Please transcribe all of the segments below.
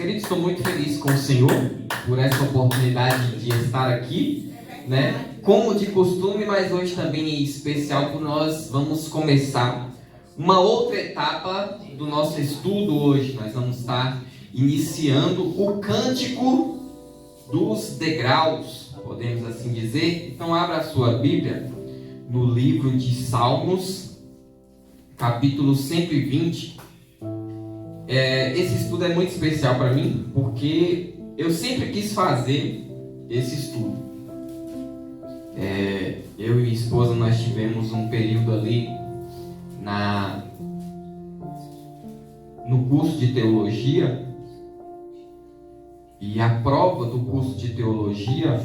Queridos, estou muito feliz com o Senhor por essa oportunidade de estar aqui, né? Como de costume, mas hoje também em especial, porque nós vamos começar uma outra etapa do nosso estudo hoje. Nós vamos estar iniciando o Cântico dos Degraus, podemos assim dizer. Então abra a sua Bíblia no livro de Salmos, capítulo 120. Esse estudo é muito especial para mim, porque eu sempre quis fazer esse estudo. Eu e minha esposa, nós tivemos um período ali no curso de teologia, e a prova do curso de teologia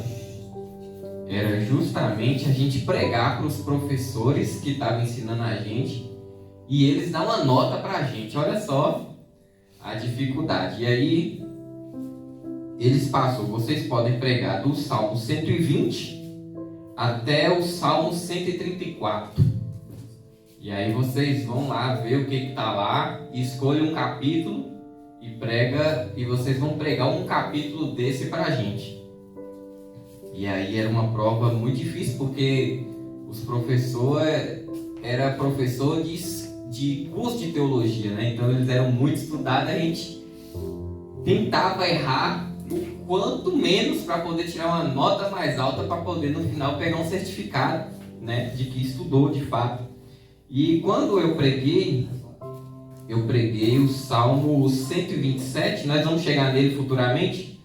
era justamente a gente pregar para os professores que estavam ensinando a gente, e eles dar uma nota para a gente. Olha só a dificuldade. E aí eles passam, vocês podem pregar do Salmo 120 até o Salmo 134. E aí vocês vão lá ver o que está lá, escolhem um capítulo e prega, e vocês vão pregar um capítulo desse para a gente. E aí era uma prova muito difícil, porque os professores era professor de curso de teologia, né? Então eles eram muito estudados, a gente tentava errar o quanto menos para poder tirar uma nota mais alta, para poder no final pegar um certificado, né, de que estudou de fato. E quando eu preguei o Salmo 127, nós vamos chegar nele futuramente,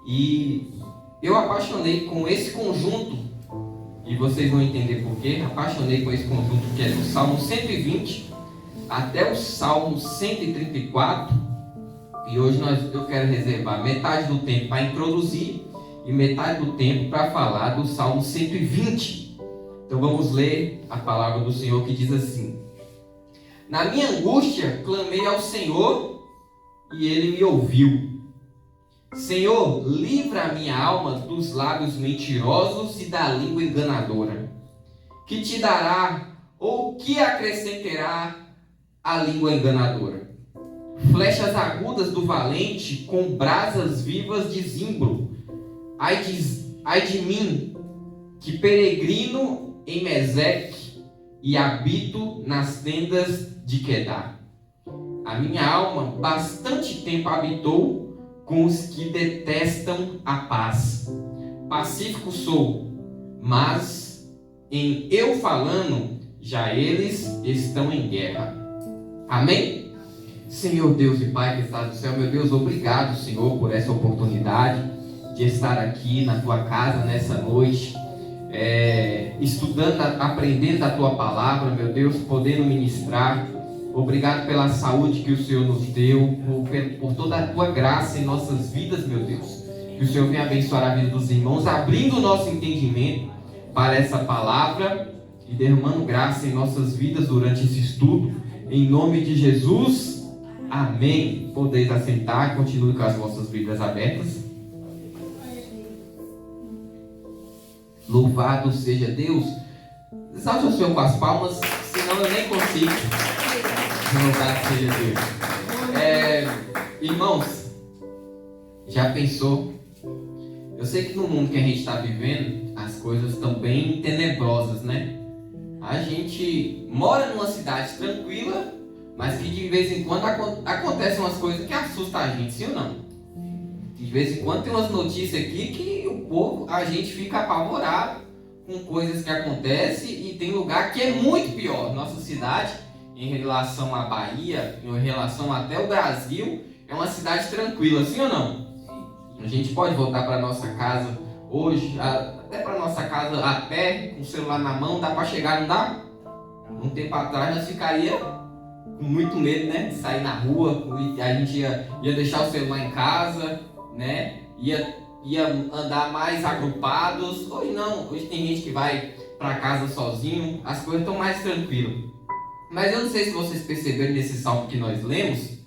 e eu apaixonei com esse conjunto, e vocês vão entender por quê. Apaixonei com esse conjunto que é do Salmo 120 até o Salmo 134. E hoje eu quero reservar metade do tempo para introduzir e metade do tempo para falar do Salmo 120. Então vamos ler a palavra do Senhor, que diz assim: Na minha angústia clamei ao Senhor e Ele me ouviu. Senhor, livra a minha alma dos lábios mentirosos e da língua enganadora. Que te dará ou que acrescentará a língua enganadora? Flechas agudas do valente com brasas vivas de zimbro. Ai de mim, que peregrino em Meseque e habito nas tendas de Quedar. A minha alma bastante tempo habitou com os que detestam a paz. Pacífico sou, mas em eu falando, já eles estão em guerra. Amém? Senhor Deus e Pai que estás no céu, meu Deus, obrigado, Senhor, por essa oportunidade de estar aqui na Tua casa nessa noite, estudando, aprendendo a Tua palavra, meu Deus, podendo ministrar. Obrigado pela saúde que o Senhor nos deu, por toda a Tua graça em nossas vidas, meu Deus. Que o Senhor venha abençoar a vida dos irmãos, abrindo o nosso entendimento para essa palavra e derramando graça em nossas vidas durante esse estudo. Em nome de Jesus, amém. Podeis assentar, continue com as vossas Bíblias abertas. Louvado seja Deus. Exalte o Senhor com as palmas, senão eu nem consigo. Louvado seja Deus. Irmãos, já pensou? Eu sei que no mundo que a gente está vivendo, as coisas estão bem tenebrosas, né? A gente mora numa cidade tranquila, mas que de vez em quando acontecem umas coisas que assustam a gente, sim ou não? De vez em quando tem umas notícias aqui que o povo, a gente fica apavorado com coisas que acontecem, e tem lugar que é muito pior. Nossa cidade, em relação à Bahia, em relação até o Brasil, é uma cidade tranquila, sim ou não? A gente pode voltar para nossa casa hoje, até para nossa casa a pé, com o celular na mão, dá para chegar, não dá? Um tempo atrás nós ficaria com muito medo, né, de sair na rua, a gente ia deixar o celular em casa, né, ia andar mais agrupados. Hoje não, hoje tem gente que vai para casa sozinho, as coisas estão mais tranquilas. Mas eu não sei se vocês perceberam nesse salmo que nós lemos,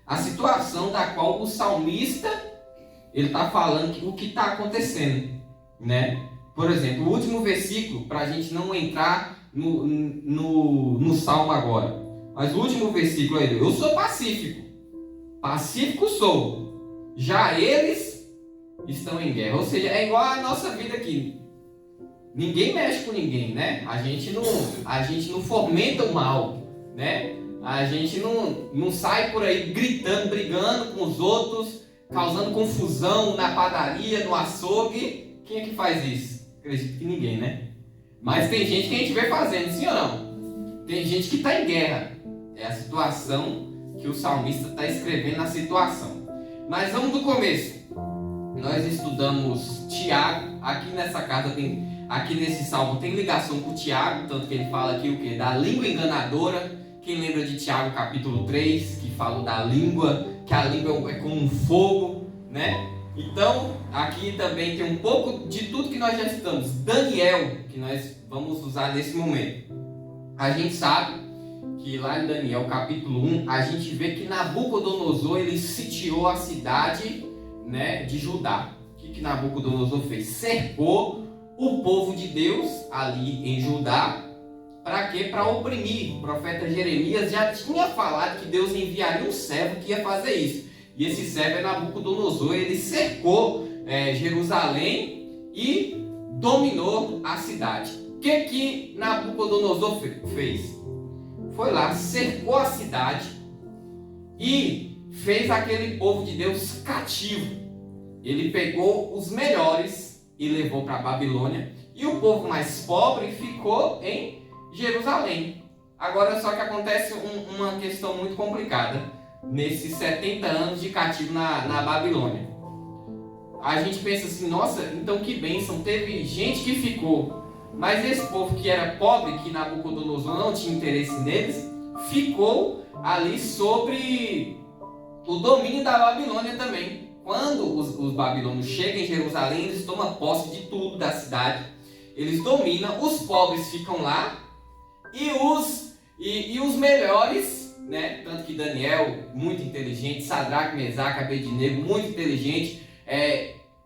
a situação da qual o salmista, ele está falando o que está acontecendo, né? Por exemplo, o último versículo, para a gente não entrar no salmo agora, mas o último versículo aí, eu sou pacífico sou, já eles estão em guerra. Ou seja, é igual a nossa vida aqui. Ninguém mexe com ninguém, né? A gente não fomenta o mal, né? A gente não sai por aí gritando, brigando com os outros, causando confusão na padaria, no açougue. Quem é que faz isso? Acredito que ninguém, né? Mas tem gente que a gente vê fazendo, sim ou não? Tem gente que está em guerra. É a situação que o salmista está escrevendo na situação. Mas vamos do começo. Nós estudamos Tiago. Aqui nessa carta aqui nesse salmo tem ligação com o Tiago, tanto que ele fala aqui o quê? Da língua enganadora. Quem lembra de Tiago capítulo 3, que fala da língua, que a língua é como um fogo, né? Então, aqui também tem um pouco de tudo que nós já estudamos. Daniel, que nós vamos usar nesse momento. A gente sabe que lá em Daniel capítulo 1, a gente vê que Nabucodonosor, ele sitiou a cidade, né, de Judá. O que Nabucodonosor fez? Cercou o povo de Deus ali em Judá. Para quê? Para oprimir. O profeta Jeremias já tinha falado que Deus enviaria um servo que ia fazer isso. E esse servo é Nabucodonosor. Ele cercou Jerusalém e dominou a cidade. O que Nabucodonosor fez? Foi lá, cercou a cidade e fez aquele povo de Deus cativo. Ele pegou os melhores e levou para a Babilônia. E o povo mais pobre ficou em Jerusalém. Agora só que acontece uma questão muito complicada nesses 70 anos de cativo na Babilônia. A gente pensa assim, nossa, então que bênção, teve gente que ficou, mas esse povo que era pobre, que Nabucodonosor não tinha interesse neles, ficou ali sobre o domínio da Babilônia também. Quando os babilônios chegam em Jerusalém, eles tomam posse de tudo da cidade, eles dominam, os pobres ficam lá, e os melhores, né? Tanto que Daniel, muito inteligente, Sadraque, Mesaque, Abednego, muito inteligente.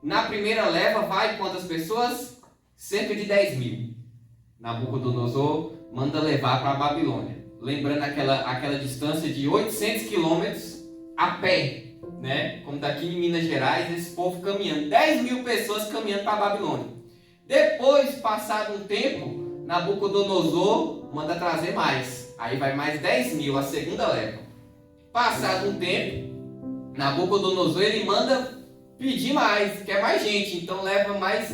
Na primeira leva vai quantas pessoas? Cerca de 10.000. Nabucodonosor manda levar para a Babilônia. Lembrando aquela distância de 800 quilômetros a pé, né? Como daqui em Minas Gerais, esse povo caminhando. 10.000 pessoas caminhando para a Babilônia. Depois, passado um tempo, Nabucodonosor manda trazer mais. Aí vai mais 10.000, a segunda leva. Passado um tempo, Nabucodonosor ele manda pedir mais, quer mais gente. Então leva mais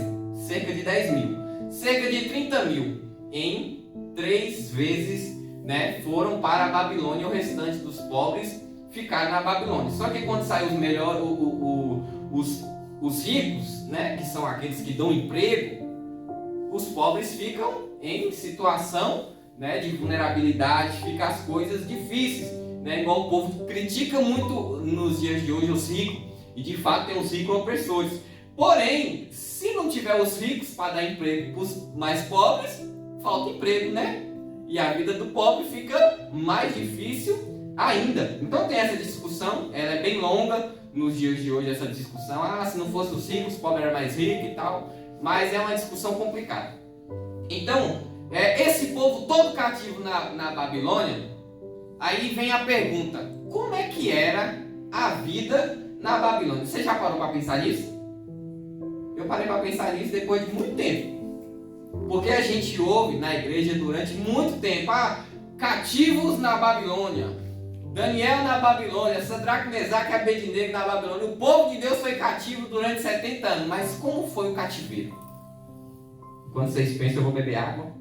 cerca de 10.000. Cerca de 30.000 em 3 vezes, né, foram para a Babilônia. O restante dos pobres ficaram na Babilônia. Só que quando saem os melhores, os ricos, né, que são aqueles que dão emprego, os pobres ficam em situação, né, de vulnerabilidade, fica as coisas difíceis, né? Igual o povo critica muito nos dias de hoje os ricos, e de fato tem os ricos opressores. Porém, se não tiver os ricos para dar emprego para os mais pobres, falta emprego, né? E a vida do pobre fica mais difícil ainda. Então tem essa discussão, ela é bem longa nos dias de hoje, essa discussão. Se não fosse os ricos, os pobres eram mais ricos e tal. Mas é uma discussão complicada. Então, esse povo todo cativo na Babilônia, aí vem a pergunta: como é que era a vida na Babilônia? Você já parou para pensar nisso? Eu parei para pensar nisso depois de muito tempo. Porque a gente ouve na igreja durante muito tempo: cativos na Babilônia, Daniel na Babilônia, Sadraque, Mesaque e Abednego na Babilônia. O povo de Deus foi cativo durante 70 anos. Mas como foi o cativeiro? Quando vocês pensam, eu vou beber água?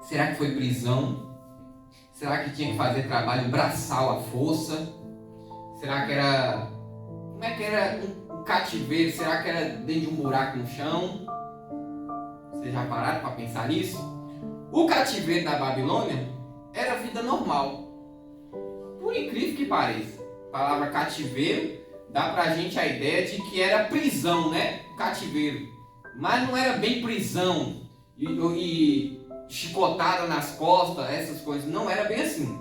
Será que foi prisão? Será que tinha que fazer trabalho braçal à força? Será que era... Como é que era um cativeiro? Será que era dentro de um buraco no chão? Vocês já pararam para pensar nisso? O cativeiro da Babilônia era vida normal. Por incrível que pareça, a palavra cativeiro dá pra gente a ideia de que era prisão, né? Cativeiro. Mas não era bem prisão e chicotada nas costas, essas coisas. Não era bem assim.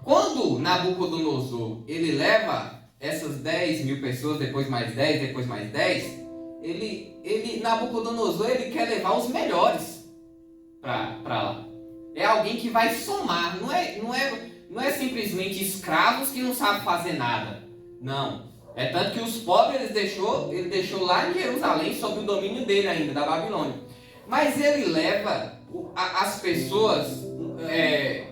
Quando Nabucodonosor ele leva essas 10.000 pessoas, depois mais 10, depois mais 10, Nabucodonosor ele quer levar os melhores para lá. É alguém que vai somar, não é simplesmente escravos que não sabem fazer nada. Não. É tanto que os pobres ele deixou lá em Jerusalém sob o domínio dele ainda, da Babilônia. Mas ele leva as pessoas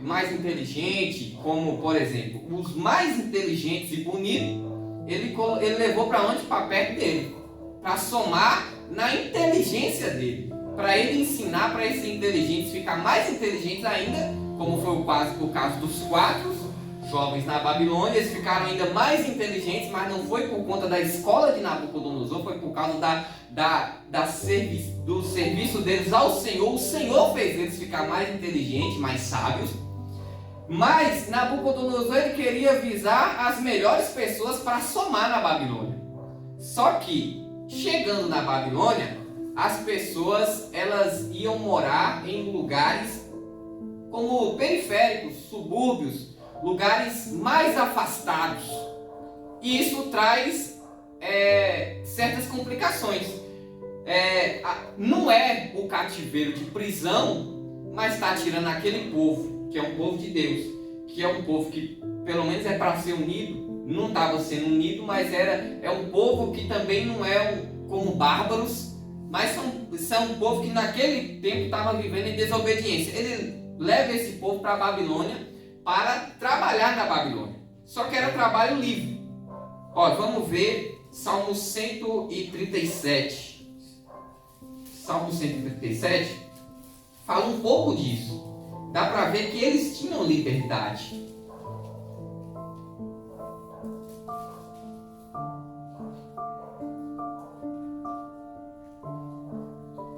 mais inteligentes, como por exemplo, os mais inteligentes e bonitos, ele levou para onde? Para perto dele, para somar na inteligência dele, para ele ensinar para esses inteligentes ficar mais inteligentes ainda, como foi o caso dos 4 jovens na Babilônia. Eles ficaram ainda mais inteligentes, mas não foi por conta da escola de Nabucodonosor, foi por causa do serviço deles ao Senhor. O Senhor fez eles ficar mais inteligentes, mais sábios. Mas Nabucodonosor ele queria visar as melhores pessoas para somar na Babilônia. Só que, chegando na Babilônia, as pessoas elas iam morar em lugares como periféricos, subúrbios, lugares mais afastados. E isso traz certas complicações. Não é o cativeiro de prisão, mas está tirando aquele povo, que é um povo de Deus, que é um povo que pelo menos é para ser unido, não estava sendo unido, mas é um povo que também não é como bárbaros, mas são um povo que naquele tempo estava vivendo em desobediência. Ele leva esse povo para a Babilônia para trabalhar na Babilônia. Só que era trabalho livre. Vamos ver Salmo 137. Salmo 137 fala um pouco disso. Dá para ver que eles tinham liberdade.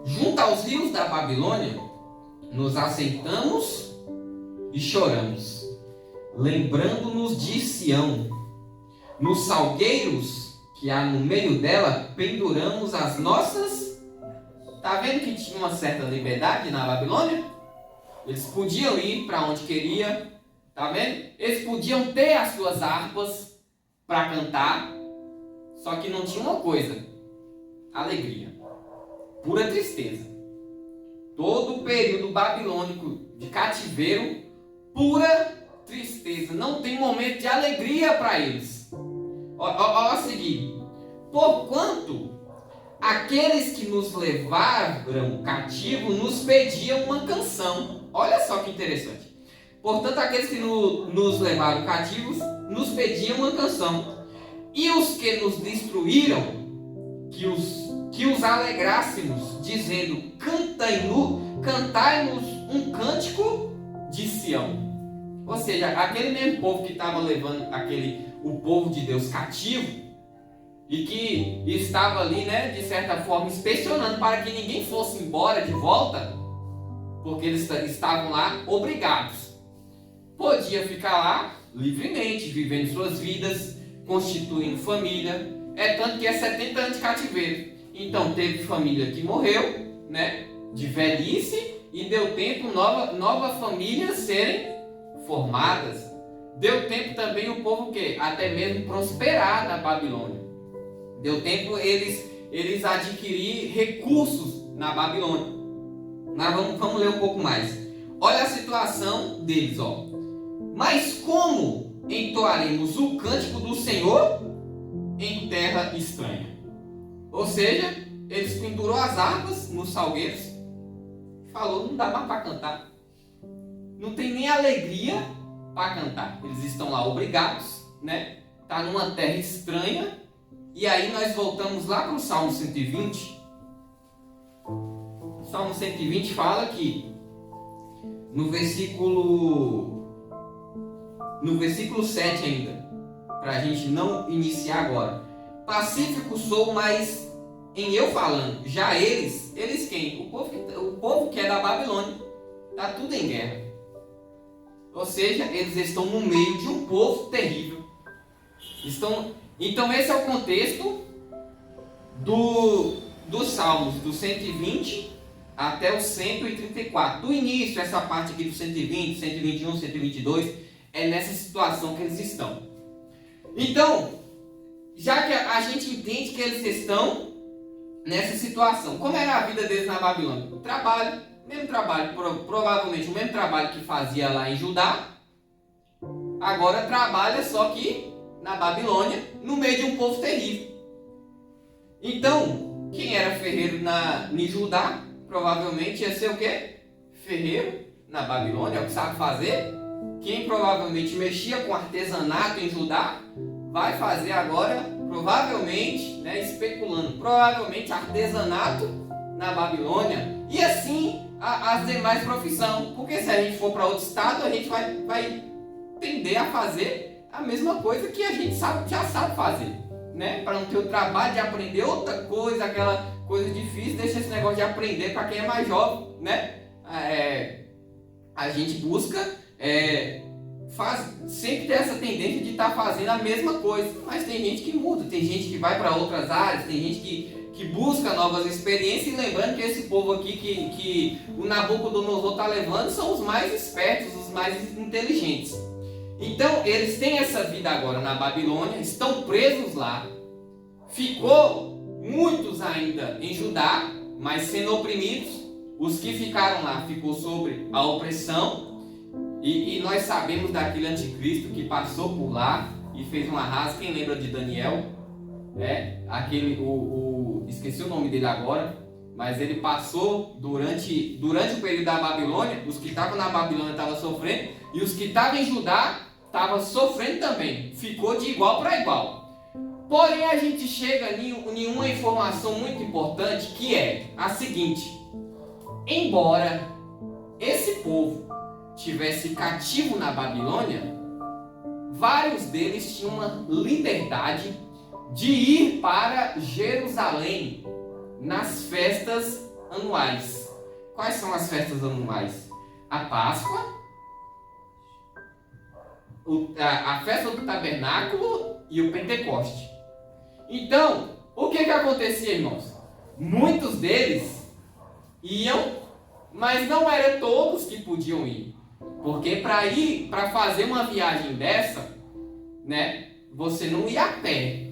Junto aos rios da Babilônia, nos assentamos e choramos, lembrando-nos de Sião. Nos salgueiros que há no meio dela, penduramos as nossas. Está vendo que tinha uma certa liberdade na Babilônia? Eles podiam ir para onde queria. Está vendo? Eles podiam ter as suas harpas para cantar. Só que não tinha uma coisa: alegria. Pura tristeza. Todo o período babilônico de cativeiro, pura tristeza. Não tem momento de alegria para eles. Olha o seguinte: porquanto aqueles que nos levaram cativo nos pediam uma canção. Olha só que interessante. Portanto, aqueles que nos levaram cativos nos pediam uma canção. E os que nos destruíram, que os alegrássemos, dizendo: cantai-nos um cântico de Sião. Ou seja, aquele mesmo povo que estava levando o povo de Deus cativo e que estava ali, de certa forma, inspecionando para que ninguém fosse embora de volta, porque eles estavam lá obrigados. Podia ficar lá livremente, vivendo suas vidas, constituindo família. É tanto que é 70 anos de cativeiro. Então teve família que morreu, de velhice, e deu tempo nova família serem formadas. Deu tempo também o povo até mesmo prosperar na Babilônia. Deu tempo eles adquirir recursos na Babilônia. Mas vamos ler um pouco mais. Olha a situação deles, Mas como entoaremos o cântico do Senhor em terra estranha? Ou seja, eles pendurou as harpas nos salgueiros, falou: não dá mais para cantar, não tem nem alegria para cantar. Eles estão lá obrigados, Tá numa terra estranha. E aí nós voltamos lá para o Salmo 120. O Salmo 120 fala que no versículo 7 ainda, para a gente não iniciar agora: pacífico sou, mas em eu falando. Já eles quem? O povo que é da Babilônia. Está tudo em guerra. Ou seja, eles estão no meio de um povo terrível. Então esse é o contexto dos Salmos, do 120 até o 134. Do início, essa parte aqui do 120, 121, 122, é nessa situação que eles estão. Então, já que a gente entende que eles estão nessa situação, como era a vida deles na Babilônia? Trabalho, mesmo trabalho, provavelmente o mesmo trabalho que fazia lá em Judá, agora trabalha só que na Babilônia, no meio de um povo terrível. Então, quem era ferreiro em Judá, provavelmente ia ser o quê? Ferreiro na Babilônia, é o que sabe fazer. Quem provavelmente mexia com artesanato em Judá, vai fazer agora, provavelmente, né, especulando, provavelmente artesanato na Babilônia. E assim as demais profissões. Porque se a gente for para outro estado, a gente vai tender a fazer a mesma coisa que a gente já sabe fazer. Né? Para não ter o trabalho de aprender outra coisa, aquela coisa difícil, deixa esse negócio de aprender para quem é mais jovem, né? A gente busca sempre ter essa tendência de estar fazendo a mesma coisa, mas tem gente que muda, tem gente que vai para outras áreas, tem gente que busca novas experiências, e lembrando que esse povo aqui que o Nabucodonosor está levando são os mais espertos, os mais inteligentes. Então, eles têm essa vida agora na Babilônia, estão presos lá, ficou muitos ainda em Judá, mas sendo oprimidos, os que ficaram lá ficou sobre a opressão, e nós sabemos daquele anticristo que passou por lá e fez um arraso. Quem lembra de Daniel? Esqueci o nome dele agora, mas ele passou durante o período da Babilônia, os que estavam na Babilônia estavam sofrendo, e os que estavam em Judá estava sofrendo também, ficou de igual para igual. Porém, a gente chega em uma informação muito importante, que é a seguinte: embora esse povo tivesse cativo na Babilônia, vários deles tinham uma liberdade de ir para Jerusalém nas festas anuais. Quais são as festas anuais? A Páscoa, a festa do tabernáculo e o Pentecoste. Então, o que acontecia, irmãos? Muitos deles iam, mas não eram todos que podiam ir. Porque para fazer uma viagem dessa, né, você não ia a pé.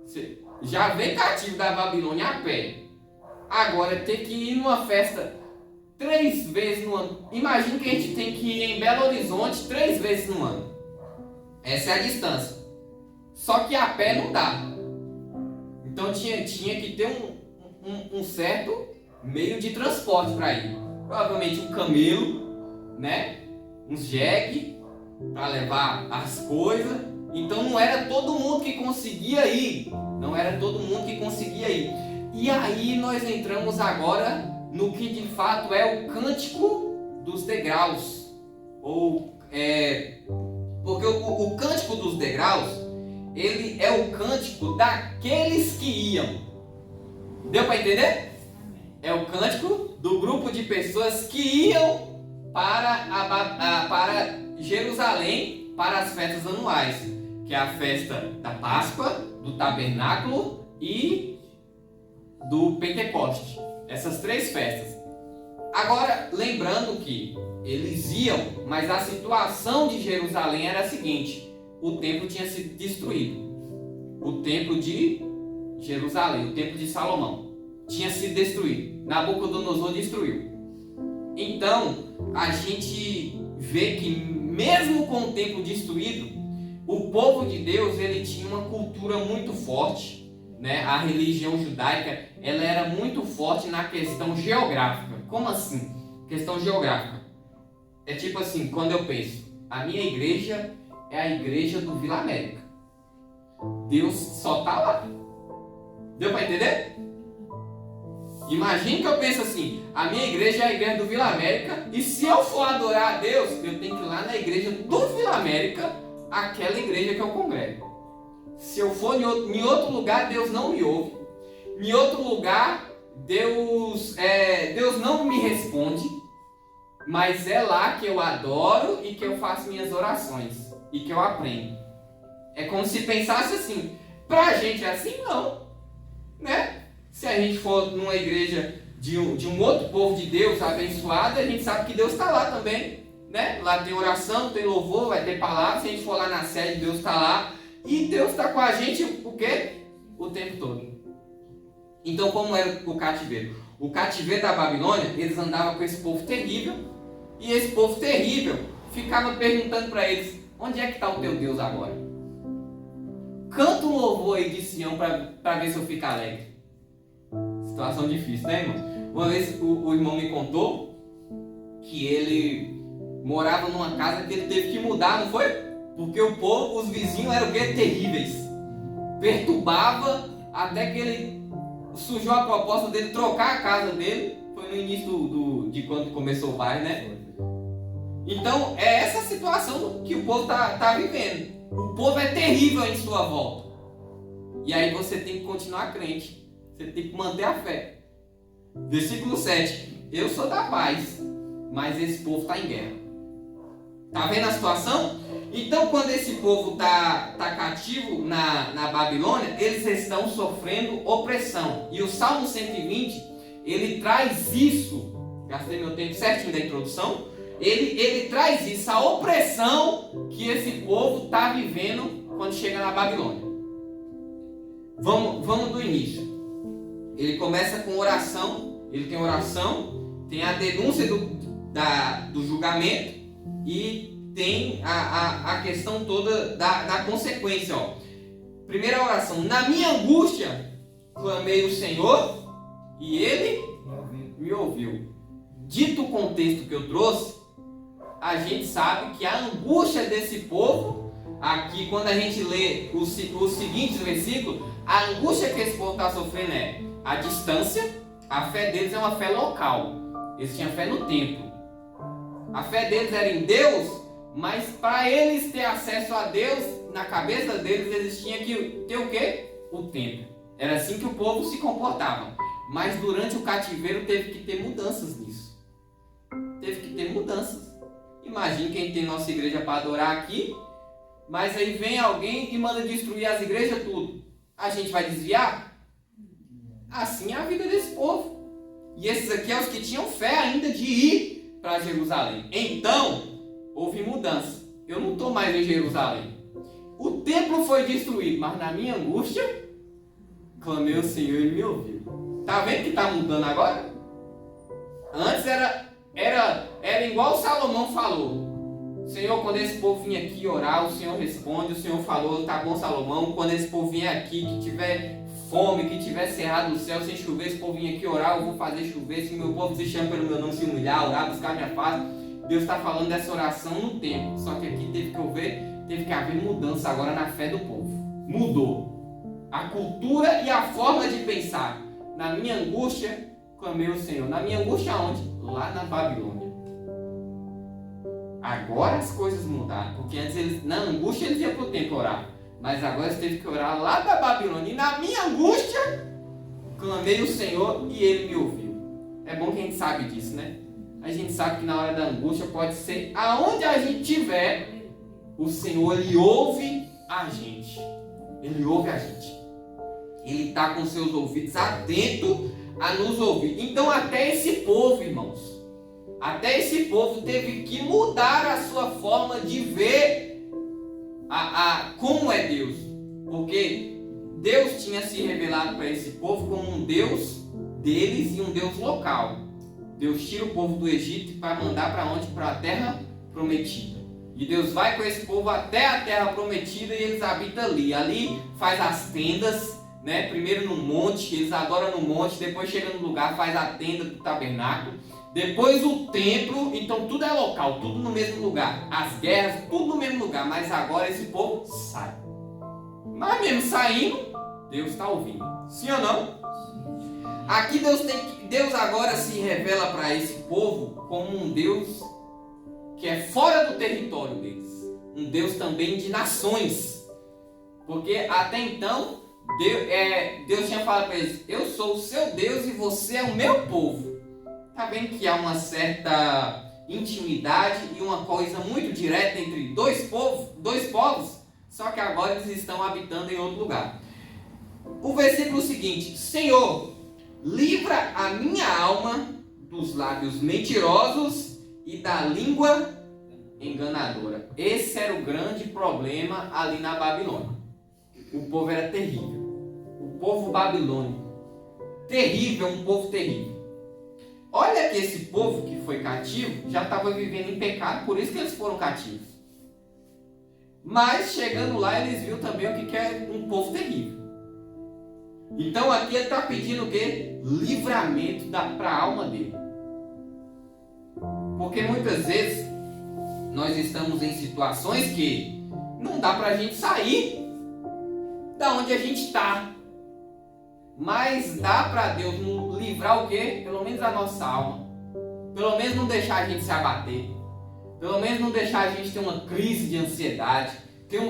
Você já vem cativo da Babilônia a pé. Agora, ter que ir numa festa 3 vezes no ano. Imagina que a gente tem que ir em Belo Horizonte 3 vezes no ano. Essa é a distância. Só que a pé não dá. Então tinha que ter um certo meio de transporte para ir. Provavelmente um camelo, né? Uns jegue para levar as coisas. Então não era todo mundo que conseguia ir. Não era todo mundo que conseguia ir. E aí nós entramos agora no que de fato é o cântico dos degraus. Porque o cântico dos degraus, ele é o cântico daqueles que iam. Deu para entender? É o cântico do grupo de pessoas que iam para Jerusalém para as festas anuais, que é a festa da Páscoa, do Tabernáculo e do Pentecoste. Essas 3 festas. Agora, lembrando que eles iam, mas a situação de Jerusalém era a seguinte: o templo tinha sido destruído. O templo de Jerusalém, o templo de Salomão, tinha sido destruído. Nabucodonosor destruiu. Então, a gente vê que mesmo com o templo destruído, o povo de Deus, ele tinha uma cultura muito forte, né? A religião judaica, ela era muito forte na questão geográfica. Como assim? Questão geográfica. É tipo assim, quando eu penso, a minha igreja é a igreja do Vila América. Deus só está lá. Deu para entender? Imagina que eu penso assim, a minha igreja é a igreja do Vila América, e se eu for adorar a Deus, eu tenho que ir lá na igreja do Vila América, aquela igreja que eu congrego. Se eu for em outro lugar, Deus não me ouve. Em outro lugar, Deus não me responde, mas é lá que eu adoro e que eu faço minhas orações e que eu aprendo. É como se pensasse assim. Pra gente é assim? Não, né? Se a gente for numa igreja de um outro povo de Deus abençoado, a gente sabe que Deus está lá também, né? Lá tem oração, tem louvor, vai ter palavra. Se a gente for lá na sede, Deus está lá. E Deus está com a gente o quê? O tempo todo. Então, como era o cativeiro? O cativeiro da Babilônia, eles andavam com esse povo terrível. E esse povo terrível ficava perguntando para eles: Onde é que está o teu Deus agora? Canta um louvor aí de Sião para ver se eu fico alegre. Situação difícil, né, irmão? Uma vez o irmão me contou que ele morava numa casa que ele teve que mudar, não foi? Porque o povo, os vizinhos eram o quê? Terríveis. Perturbava até que ele surgiu a proposta dele trocar a casa dele. Foi no início de quando começou o bairro, né? Então é essa situação que o povo tá vivendo. O povo é terrível em sua volta. E aí você tem que continuar crente. Você tem que manter a fé. Versículo 7. Eu sou da paz, mas esse povo está em guerra. Tá vendo a situação? Então quando esse povo tá cativo na Babilônia, eles estão sofrendo opressão. E o Salmo 120, ele traz isso. Gastei meu tempo certinho da introdução. Ele traz isso, a opressão que esse povo está vivendo quando chega na Babilônia. Vamos do início. Ele começa com oração. Ele tem oração, tem a denúncia do julgamento e tem a questão toda da consequência. Ó. Primeira oração: na minha angústia clamei o Senhor e Ele me ouviu. Dito o contexto que eu trouxe, a gente sabe que a angústia desse povo, aqui quando a gente lê os seguintes versículos, a angústia que esse povo está sofrendo é a distância. A fé deles é uma fé local. Eles tinham fé no templo. A fé deles era em Deus, mas para eles ter acesso a Deus, na cabeça deles, eles tinham que ter o quê? O templo. Era assim que o povo se comportava. Mas durante o cativeiro teve que ter mudanças nisso. Teve que ter mudanças. Imagine quem tem nossa igreja para adorar aqui, mas aí vem alguém e manda destruir as igrejas tudo. A gente vai desviar? Assim é a vida desse povo. E esses aqui são os que tinham fé ainda de ir para Jerusalém. Então, houve mudança. Eu não estou mais em Jerusalém. O templo foi destruído, mas na minha angústia, clamei ao Senhor e Ele me ouviu. Tá vendo que está mudando agora? Antes era igual Salomão falou. Senhor, quando esse povo vir aqui orar, o Senhor responde. O Senhor falou: tá bom, Salomão, quando esse povo vier aqui, que tiver fome, que tiver cerrado o céu sem chover, esse povo vir aqui orar, eu vou fazer chover. Se o meu povo se chama pelo meu nome, se humilhar, orar, buscar minha face. Deus está falando dessa oração no tempo. Só que aqui teve que haver mudança agora na fé do povo. Mudou a cultura e a forma de pensar. Na minha angústia, clamei ao Senhor. Na minha angústia onde? Lá na Babilônia. Agora as coisas mudaram, porque antes na angústia eles iam para o templo orar, mas agora eles teve que orar lá da Babilônia. E na minha angústia clamei ao Senhor e Ele me ouviu. É bom que a gente sabe disso, né? A gente sabe que na hora da angústia pode ser aonde a gente estiver, o Senhor Ele ouve a gente. Ele ouve a gente. Ele está com seus ouvidos atentos a nos ouvir. Então até esse povo, irmãos, até esse povo teve que mudar a sua forma de ver como é Deus. Porque Deus tinha se revelado para esse povo como um Deus deles e um Deus local. Deus tira o povo do Egito para mandar para onde? Para a terra prometida. E Deus vai com esse povo até a terra prometida e eles habitam ali. Ali faz as tendas, né? Primeiro no monte, eles adoram no monte, depois chega no lugar, faz a tenda do tabernáculo. Depois o templo, então tudo é local, tudo no mesmo lugar. As guerras, tudo no mesmo lugar. Mas agora esse povo sai. Mas mesmo saindo, Deus está ouvindo. Sim ou não? Aqui Deus agora se revela para esse povo como um Deus que é fora do território deles. Um Deus também de nações. Porque até então, Deus tinha falado para eles: eu sou o seu Deus e você é o meu povo. Está vendo que há uma certa intimidade e uma coisa muito direta entre dois povos, só que agora eles estão habitando em outro lugar. O versículo seguinte: Senhor, livra a minha alma dos lábios mentirosos e da língua enganadora. Esse era o grande problema ali na Babilônia. O povo era terrível. O povo babilônico. Terrível, um povo terrível. Olha que esse povo que foi cativo já estava vivendo em pecado, por isso que eles foram cativos. Mas chegando lá, eles viram também o que é um povo terrível. Então aqui ele está pedindo o quê? Livramento para a alma dele. Porque muitas vezes nós estamos em situações que não dá para a gente sair da onde a gente está. Mas dá para Deus nos livrar o quê? Pelo menos a nossa alma. Pelo menos não deixar a gente se abater. Pelo menos não deixar a gente ter uma crise de ansiedade.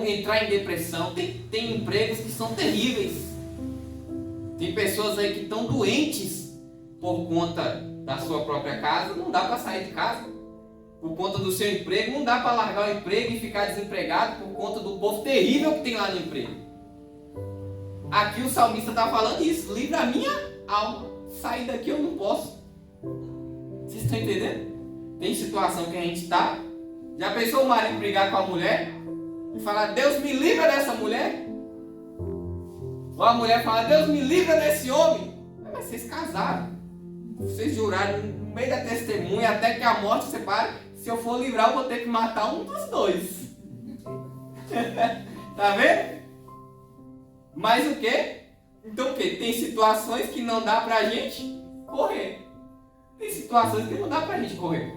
Entrar em depressão. Tem empregos que são terríveis. Tem pessoas aí que estão doentes por conta da sua própria casa. Não dá para sair de casa. Por conta do seu emprego. Não dá para largar o emprego e ficar desempregado por conta do povo terrível que tem lá no emprego. Aqui o salmista está falando isso. Livra a minha alma. Sair daqui eu não posso. Vocês estão entendendo? Tem situação que a gente está. Já pensou o marido brigar com a mulher? E falar, Deus me livra dessa mulher? Ou a mulher fala, Deus me livra desse homem? Mas vocês casaram. Vocês juraram no meio da testemunha até que a morte separe. Se eu for livrar, eu vou ter que matar um dos dois. Tá vendo? Mas o quê? Então o quê? Tem situações que não dá pra gente correr. Tem situações que não dá pra gente correr.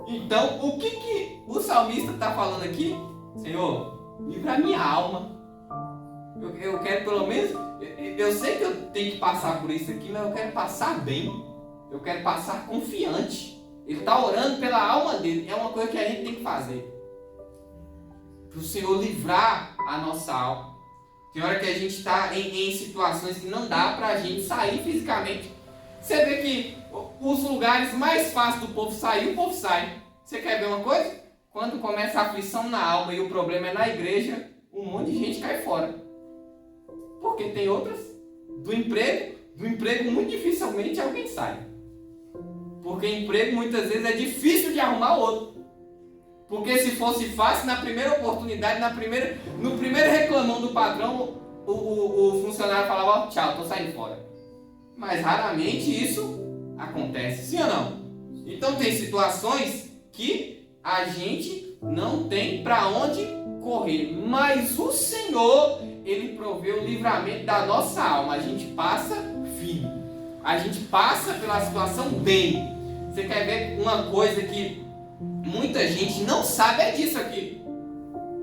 Então, o que o salmista está falando aqui? Senhor, livra a minha alma. Eu quero pelo menos... Eu sei que eu tenho que passar por isso aqui, mas eu quero passar bem. Eu quero passar confiante. Ele está orando pela alma dele. É uma coisa que a gente tem que fazer. Para o Senhor livrar a nossa alma. Tem hora que a gente está em situações que não dá para a gente sair fisicamente. Você vê que os lugares mais fáceis do povo sair, o povo sai. Você quer ver uma coisa? Quando começa a aflição na alma e o problema é na igreja, um monte de gente cai fora. Porque tem outras. Do emprego muito dificilmente alguém sai. Porque emprego muitas vezes é difícil de arrumar outro. Porque se fosse fácil, na primeira oportunidade, no primeiro reclamão do patrão, o funcionário falava, tchau, tô saindo fora. Mas raramente isso acontece, sim ou não? Então tem situações que a gente não tem para onde correr. Mas o Senhor, Ele provê o livramento da nossa alma. A gente passa firme. A gente passa pela situação bem. Você quer ver uma coisa que muita gente não sabe é disso aqui.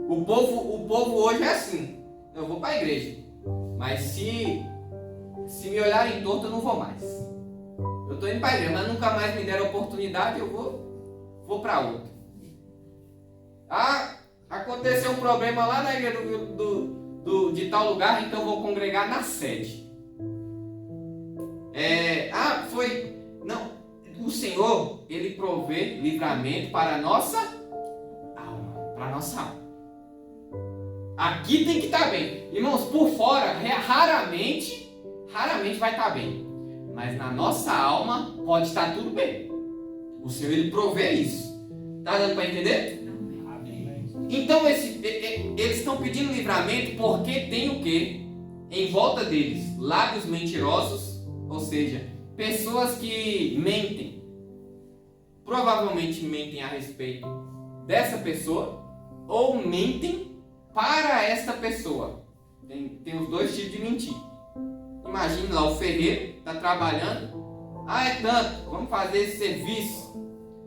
O povo hoje é assim. Eu vou para a igreja. Mas se me olharem torto, eu não vou mais. Eu estou indo para a igreja, mas nunca mais me deram oportunidade, eu vou para outra. Ah, aconteceu um problema lá na igreja de tal lugar, então eu vou congregar na sede. Não, o Senhor, Ele provê livramento para a nossa alma. Aqui tem que estar bem. Irmãos, por fora, raramente vai estar bem. Mas na nossa alma pode estar tudo bem. O Senhor, Ele provê isso. Tá dando para entender? Então eles estão pedindo livramento porque tem o quê? Em volta deles, lábios mentirosos, ou seja, pessoas que mentem. Provavelmente mentem a respeito dessa pessoa ou mentem para esta pessoa. Tem os dois tipos de mentir. Imagine lá o ferreiro, está trabalhando. É tanto, vamos fazer esse serviço.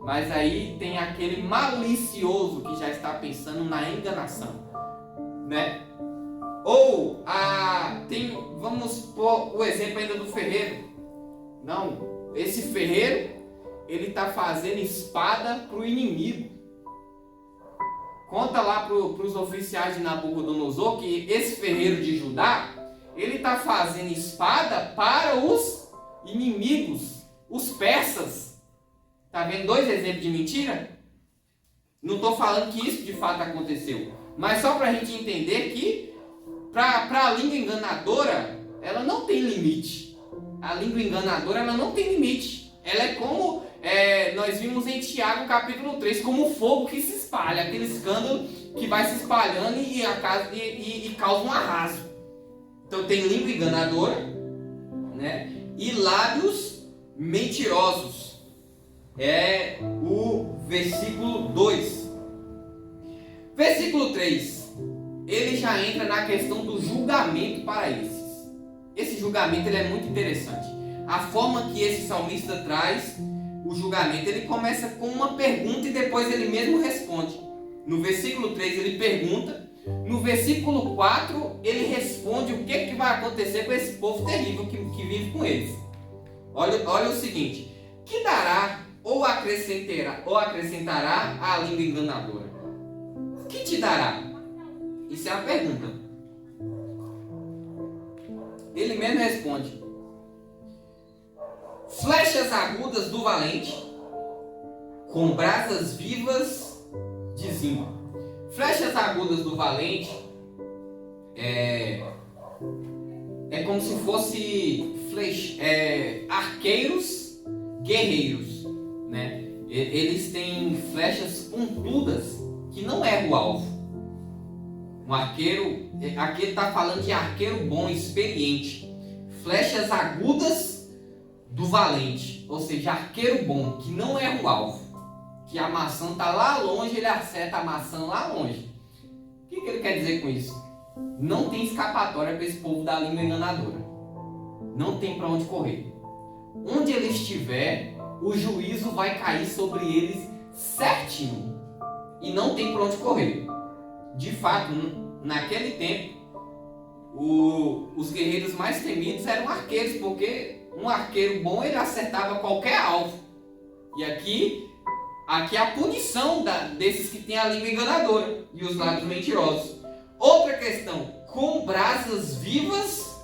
Mas aí tem aquele malicioso que já está pensando na enganação, né? Ou vamos pôr o exemplo ainda do ferreiro. Não, esse ferreiro, ele está fazendo espada para o inimigo. Conta lá para os oficiais de Nabucodonosor que esse ferreiro de Judá, ele está fazendo espada para os inimigos, os persas. Está vendo dois exemplos de mentira? Não estou falando que isso de fato aconteceu. Mas só para a gente entender que para a língua enganadora, ela não tem limite. A língua enganadora, ela não tem limite. Ela é como nós vimos em Tiago capítulo 3, como o fogo que se espalha. Aquele escândalo que vai se espalhando e causa um arraso. Então tem língua enganadora, né? E lábios mentirosos. É o versículo 2. Versículo 3. ele já entra na questão do julgamento para esses. Esse julgamento ele é muito interessante. A forma que esse salmista traz o julgamento, ele começa com uma pergunta e depois ele mesmo responde. No versículo 3 ele pergunta, no versículo 4 ele responde o que vai acontecer com esse povo terrível que vive com eles. Olha o seguinte: que dará ou acrescentará a língua enganadora? O que te dará? Isso é a pergunta. Ele mesmo responde: flechas agudas do valente, com brasas vivas de zimbro. Flechas agudas do valente é como se fosse arqueiros guerreiros, né? Eles têm flechas pontudas que não erram o alvo. Um arqueiro, aqui ele está falando de arqueiro bom, experiente. Flechas agudas do valente, ou seja, arqueiro bom, que não erra o alvo. Que a maçã está lá longe, ele acerta a maçã lá longe. O que ele quer dizer com isso? Não tem escapatória para esse povo da língua enganadora. Não tem para onde correr. Onde ele estiver, o juízo vai cair sobre eles certinho. E não tem para onde correr. De fato, naquele tempo, os guerreiros mais temidos eram arqueiros, porque um arqueiro bom ele acertava qualquer alvo. E aqui a punição desses que têm a língua enganadora e os lábios mentirosos. Outra questão: com brasas vivas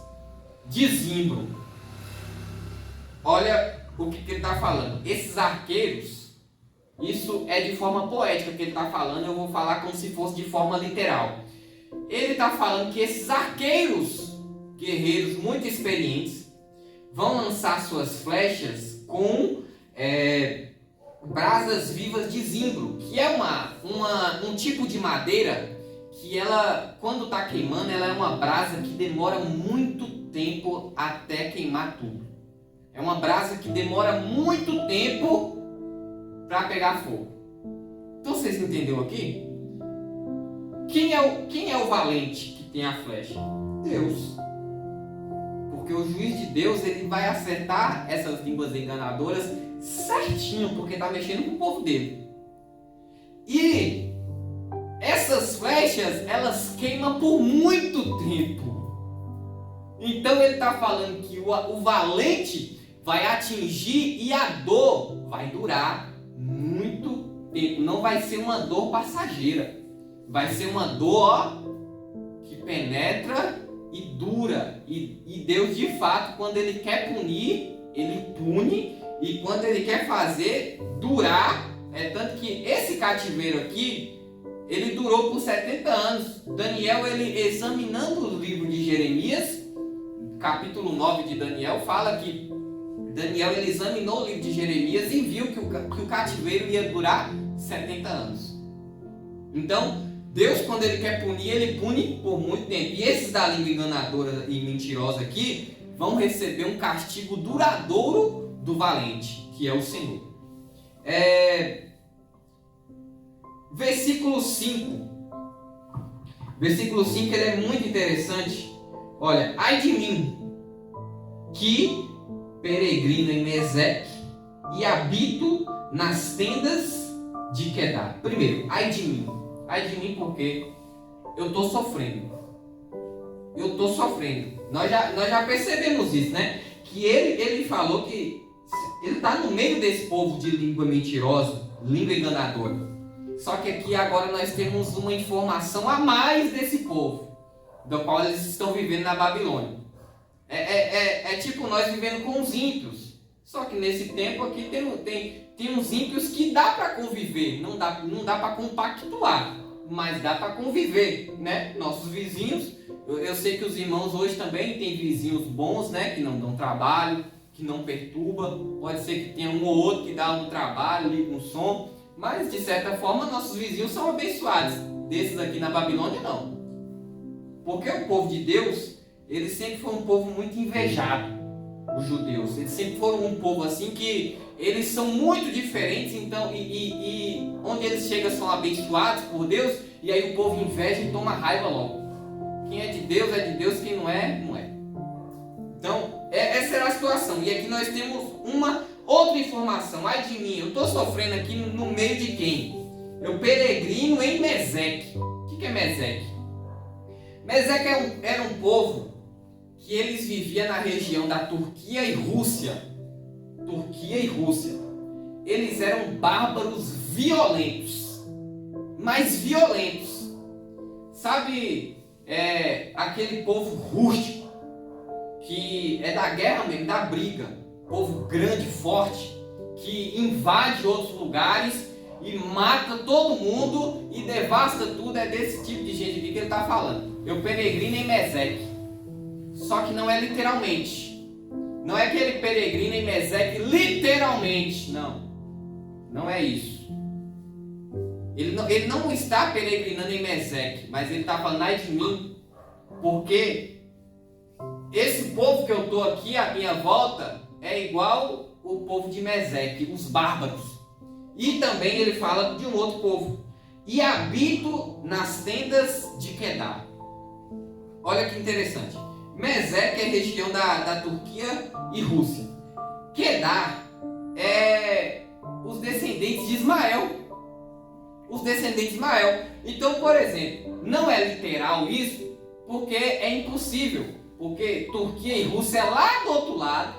de zimbro. Olha o que ele está falando. Esses arqueiros, isso é de forma poética que ele está falando, eu vou falar como se fosse de forma literal. Ele está falando que esses arqueiros, guerreiros muito experientes, vão lançar suas flechas com brasas vivas de zimbro, que é um tipo de madeira que ela, quando está queimando, ela é uma brasa que demora muito tempo até queimar tudo. É uma brasa que demora muito tempo para pegar fogo. Então vocês entenderam aqui? Quem é o valente que tem a flecha? Deus. Porque o juiz de Deus ele vai acertar essas línguas enganadoras certinho, porque está mexendo com o povo dele. E essas flechas, elas queimam por muito tempo. Então ele está falando que o valente vai atingir e a dor vai durar muito tempo. Não vai ser uma dor passageira. Vai ser uma dor que penetra e dura. E Deus, de fato, quando Ele quer punir, Ele pune. E quando Ele quer fazer durar, tanto que esse cativeiro aqui, ele durou por 70 anos. Daniel, ele examinando o livro de Jeremias, capítulo 9 de Daniel, fala que Daniel ele examinou o livro de Jeremias e viu que o cativeiro ia durar 70 anos. Então, Deus, quando Ele quer punir, Ele pune por muito tempo. E esses da língua enganadora e mentirosa aqui vão receber um castigo duradouro do valente, que é o Senhor. Versículo 5. Versículo 5 ele é muito interessante. Olha, ai de mim, que peregrino em Meseque e habito nas tendas de Quedar. Primeiro, ai de mim. Ai de mim porque eu estou sofrendo. Eu estou sofrendo. Nós já percebemos isso, né? Que ele falou que ele está no meio desse povo de língua mentirosa, língua enganadora. Só que aqui agora nós temos uma informação a mais desse povo, do qual eles estão vivendo na Babilônia. É tipo nós vivendo com os ímpios. Só que nesse tempo aqui tem uns ímpios que dá para conviver. Não dá para compactuar, mas dá para conviver, né? Nossos vizinhos, eu sei que os irmãos hoje também têm vizinhos bons, né? Que não dão trabalho, que não perturba. Pode ser que tenha um ou outro que dá um trabalho, liga um som. Mas de certa forma nossos vizinhos são abençoados. Desses aqui na Babilônia não. Porque o povo de Deus, ele sempre foi um povo muito invejado. Os judeus, eles sempre foram um povo assim que eles são muito diferentes. Então, e onde eles chegam são abençoados por Deus. e aí o povo inveja e toma raiva logo. Quem é de Deus, quem não é, não é. Então, essa era a situação. E aqui nós temos uma outra informação. Ai de mim, eu estou sofrendo aqui no meio de quem? Eu peregrino em Meseque. O que é Meseque? Meseque era um povo que eles viviam na região da Turquia e Rússia. Turquia e Rússia. Eles eram bárbaros violentos. Mas violentos. Sabe, aquele povo rústico, que é da guerra mesmo, da briga. Povo grande, forte, que invade outros lugares e mata todo mundo e devasta tudo. É desse tipo de gente aqui que ele está falando. Eu peregrino em Meseque. Só que não é literalmente. Não é que ele peregrina em Meseque literalmente. Não. Não é isso. Ele não está peregrinando em Meseque, mas ele está falando ai de mim, porque esse povo que eu estou aqui à minha volta é igual o povo de Meseque, os bárbaros. E também ele fala de um outro povo. E habito nas tendas de Quedar. Olha que interessante. Meseque é região da Turquia e Rússia. Quedar é os descendentes de Ismael. Os descendentes de Ismael. Então, por exemplo, não é literal isso, porque é impossível. Porque Turquia e Rússia é lá do outro lado,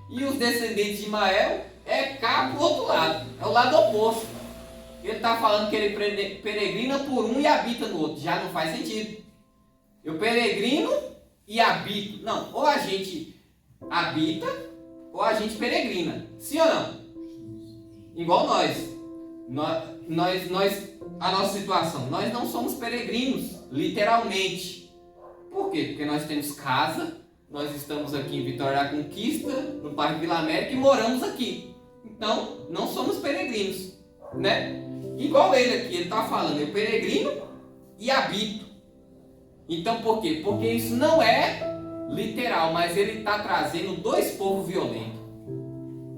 e os descendentes de Ismael é cá do outro lado. É o lado oposto. Ele está falando que ele peregrina por um e habita no outro. Já não faz sentido. Eu peregrino e habito. Não, ou a gente habita, ou a gente peregrina. Sim ou não? Igual nós. A nossa situação, nós não somos peregrinos, literalmente. Por quê? Porque nós temos casa, nós estamos aqui em Vitória da Conquista, no Parque Vila América, e moramos aqui. Então, não somos peregrinos, né? Igual ele aqui, ele está falando, eu peregrino e habito. Então, por quê? Porque isso não é literal, mas ele está trazendo dois povos violentos.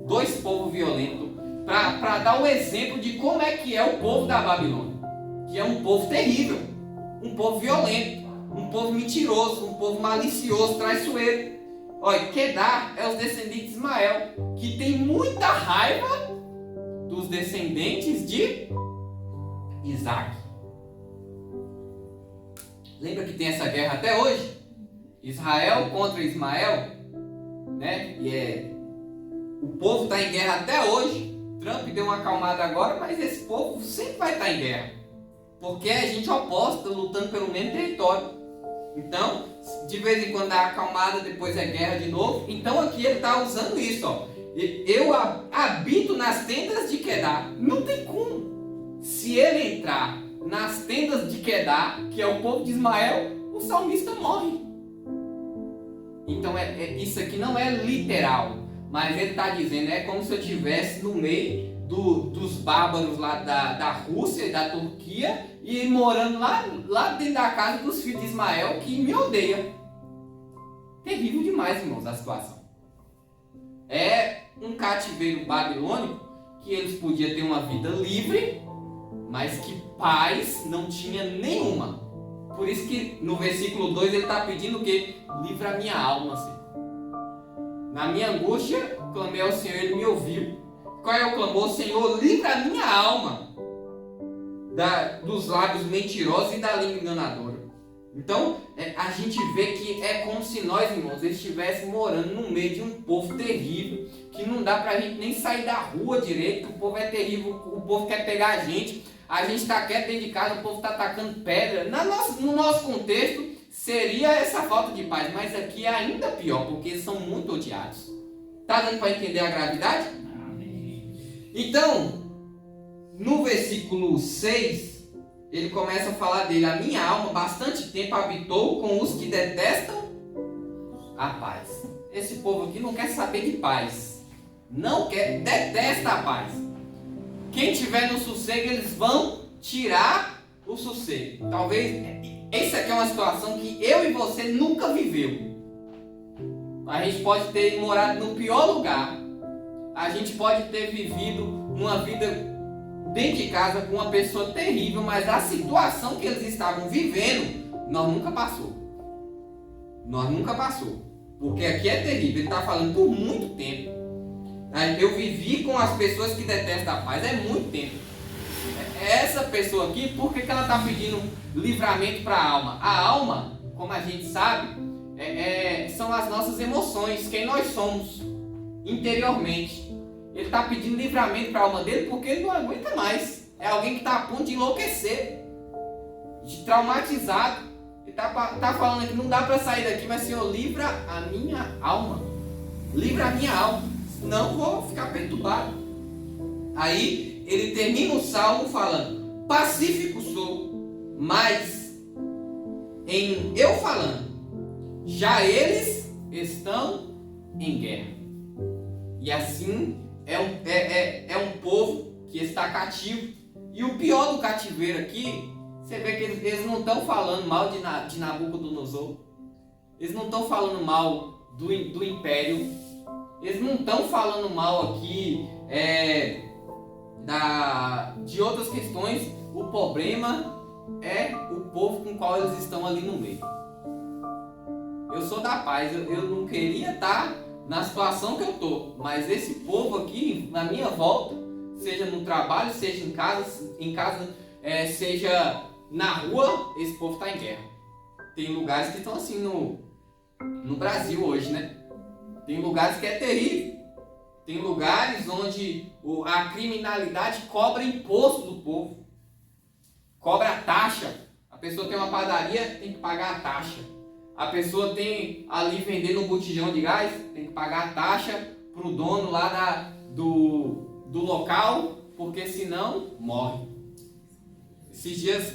Dois povos violentos. Para dar um exemplo de como é que é o povo da Babilônia. Que é um povo terrível, um povo violento, um povo mentiroso, um povo malicioso, traiçoeiro. Olha, Quedar é os descendentes de Ismael, que tem muita raiva dos descendentes de Isaac. Lembra que tem essa guerra até hoje? Israel contra Ismael, né? O povo está em guerra até hoje. Trump deu uma acalmada agora, mas esse povo sempre vai estar em guerra. Porque é gente oposta, lutando pelo mesmo território. Então, de vez em quando dá acalmada, depois é guerra de novo. Então aqui ele está usando isso, ó. Eu habito nas tendas de Quedar. Não tem como. Se ele entrar nas tendas de Quedar, que é o povo de Ismael, o salmista morre. Então isso aqui não é literal. Mas ele está dizendo, é como se eu estivesse no meio dos bárbaros lá da Rússia e da Turquia e morando lá dentro da casa dos filhos de Ismael, que me odeia. Terrível demais, irmãos, a situação. É um cativeiro babilônico que eles podiam ter uma vida livre, mas que paz não tinha nenhuma. Por isso que no versículo 2 ele está pedindo o quê? Livra a minha alma, Senhor. Na minha angústia, clamei ao Senhor, Ele me ouviu. Qual é o clamor? Senhor, livra a minha alma dos lábios mentirosos e da língua enganadora. Então, a gente vê que é como se nós, irmãos, estivéssemos morando no meio de um povo terrível, que não dá pra gente nem sair da rua direito, o povo é terrível, o povo quer pegar a gente está quieto dentro de casa, o povo está atacando pedra. No nosso contexto, seria essa falta de paz, mas aqui é ainda pior, porque eles são muito odiados. Está dando para entender a gravidade? Amém. Então, no versículo 6, ele começa a falar dele. A minha alma bastante tempo habitou com os que detestam a paz. Esse povo aqui não quer saber de paz. Não quer, detesta a paz. Quem tiver no sossego, eles vão tirar o sossego. Talvez, essa aqui é uma situação que eu e você nunca viveu. A gente pode ter morado no pior lugar. A gente pode ter vivido uma vida dentro de casa com uma pessoa terrível, mas a situação que eles estavam vivendo, nós nunca passou. Nós nunca passou. Porque aqui é terrível, ele está falando por muito tempo. Eu vivi com as pessoas que detestam a paz, é muito tempo. Essa pessoa aqui, por que ela está pedindo livramento para a alma? A alma, como a gente sabe, são as nossas emoções, quem nós somos interiormente. Ele está pedindo livramento para a alma dele porque ele não aguenta mais. É alguém que está a ponto de enlouquecer, de traumatizado. Ele está falando aqui, não dá para sair daqui, mas Senhor, livra a minha alma. Livra a minha alma, senão vou ficar perturbado. Aí ele termina o salmo falando: pacífico sou, mas em eu falando, já eles estão em guerra. E assim é um povo que está cativo. E o pior do cativeiro aqui, você vê que eles não estão falando mal de Nabucodonosor. Eles não estão falando mal do império. Eles não estão falando mal aqui de outras questões. O problema é o povo com o qual eles estão ali no meio. Eu sou da paz, eu não queria estar na situação que eu estou, mas esse povo aqui, na minha volta, seja no trabalho, seja em casa, seja na rua, esse povo está em guerra. Tem lugares que estão assim no Brasil hoje, né? Tem lugares que é terrível. Tem lugares onde a criminalidade cobra imposto do povo, cobra taxa. A pessoa tem uma padaria, tem que pagar a taxa. A pessoa tem ali vendendo um botijão de gás, tem que pagar a taxa para o dono lá do local, porque senão morre. Esses dias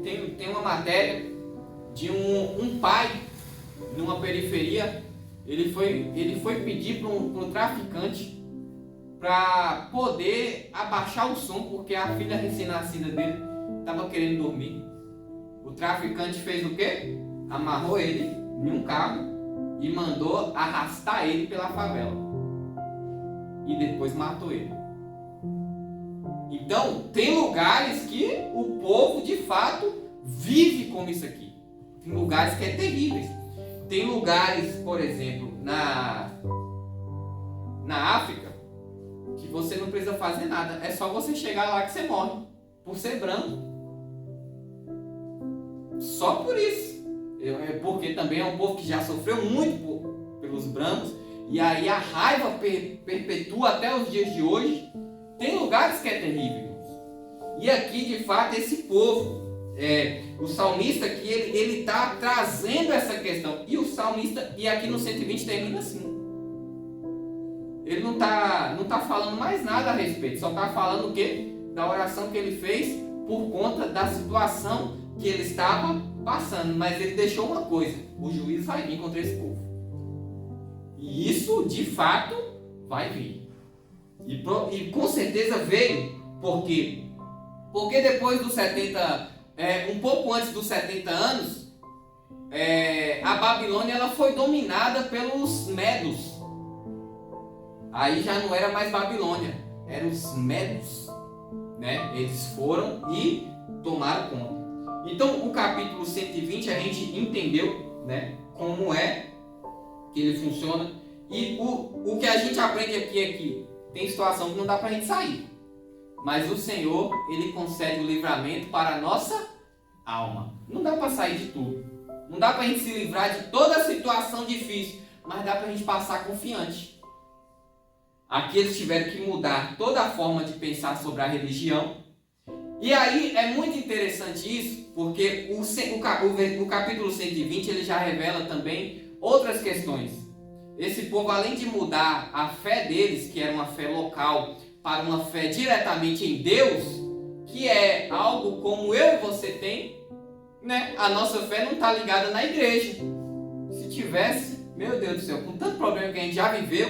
tem uma matéria de um pai numa periferia. Ele foi pedir para um traficante para poder abaixar o som, porque a filha recém-nascida dele estava querendo dormir. O traficante fez o quê? Amarrou ele em um carro e mandou arrastar ele pela favela. E depois matou ele. Então, tem lugares que o povo de fato vive como isso aqui. Tem lugares que é terríveis. Tem lugares, por exemplo, na África, que você não precisa fazer nada. É só você chegar lá que você morre, por ser branco. Só por isso. Porque também é um povo que já sofreu muito pelos brancos. E aí a raiva perpetua até os dias de hoje. Tem lugares que é terrível. E aqui, de fato, esse povo... o salmista aqui, ele está trazendo essa questão. E o salmista, e aqui no 120 termina assim. Ele não tá falando mais nada a respeito. Só está falando o quê? Da oração que ele fez por conta da situação que ele estava passando. Mas ele deixou uma coisa: o juízo vai vir contra esse povo. E isso, de fato, vai vir. E com certeza veio. Por quê? Porque depois dos 70... um pouco antes dos 70 anos, a Babilônia ela foi dominada pelos Medos. Aí já não era mais Babilônia, eram os Medos, né? Eles foram e tomaram conta. Então o capítulo 120 a gente entendeu, né, como é que ele funciona. E o que a gente aprende aqui é que tem situação que não dá pra gente sair. Mas o Senhor, Ele concede o livramento para a nossa alma. Não dá para sair de tudo. Não dá para a gente se livrar de toda a situação difícil. Mas dá para a gente passar confiante. Aqui eles tiveram que mudar toda a forma de pensar sobre a religião. E aí é muito interessante isso, porque o capítulo 120 ele já revela também outras questões. Esse povo, além de mudar a fé deles, que era uma fé local, para uma fé diretamente em Deus, que é algo como eu e você tem, né? A nossa fé não está ligada na igreja. Se tivesse, meu Deus do céu, com tanto problema que a gente já viveu,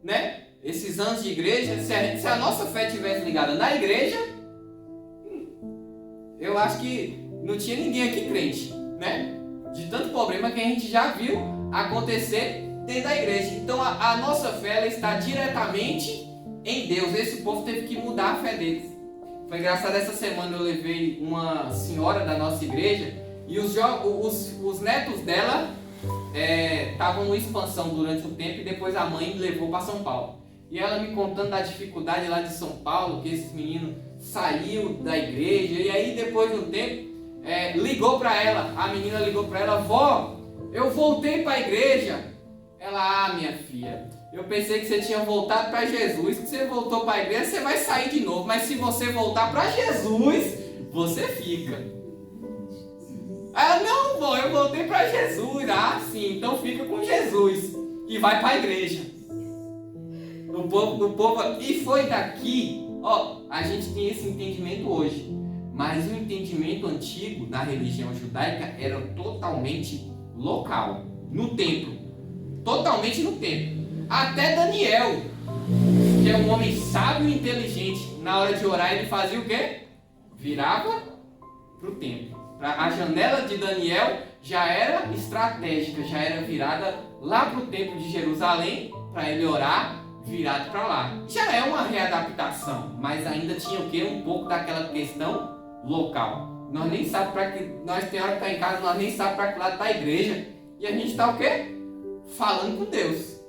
né? Esses anos de igreja, se a nossa fé tivesse ligada na igreja, eu acho que não tinha ninguém aqui crente, né? De tanto problema que a gente já viu acontecer dentro da igreja. Então a nossa fé ela está diretamente em Deus. Esse povo teve que mudar a fé deles. Foi engraçado, essa semana eu levei uma senhora da nossa igreja e os netos dela estavam numa expansão durante um tempo e depois a mãe levou para São Paulo. E ela me contando da dificuldade lá de São Paulo, que esses meninos saíram da igreja, e aí depois de um tempo ligou para ela, a menina ligou para ela: vó, eu voltei para a igreja. Ela: minha filha, eu pensei que você tinha voltado para Jesus, que você voltou para a igreja, você vai sair de novo, mas se você voltar para Jesus, você fica. Ela: não, vó, eu voltei para Jesus. Sim, então fica com Jesus e vai para a igreja. O povo, e foi daqui, a gente tem esse entendimento hoje, mas o entendimento antigo da religião judaica era totalmente local, no templo, totalmente no templo. Até Daniel, que é um homem sábio e inteligente, na hora de orar ele fazia o quê? Virava para o templo. A janela de Daniel já era estratégica, já era virada lá para o templo de Jerusalém, para ele orar virado para lá. Já é uma readaptação, mas ainda tinha o quê? Um pouco daquela questão local. Nós nem sabemos para que, nós tem hora que está em casa, nós nem sabemos para que lado está a igreja, e a gente está o quê? Falando com Deus.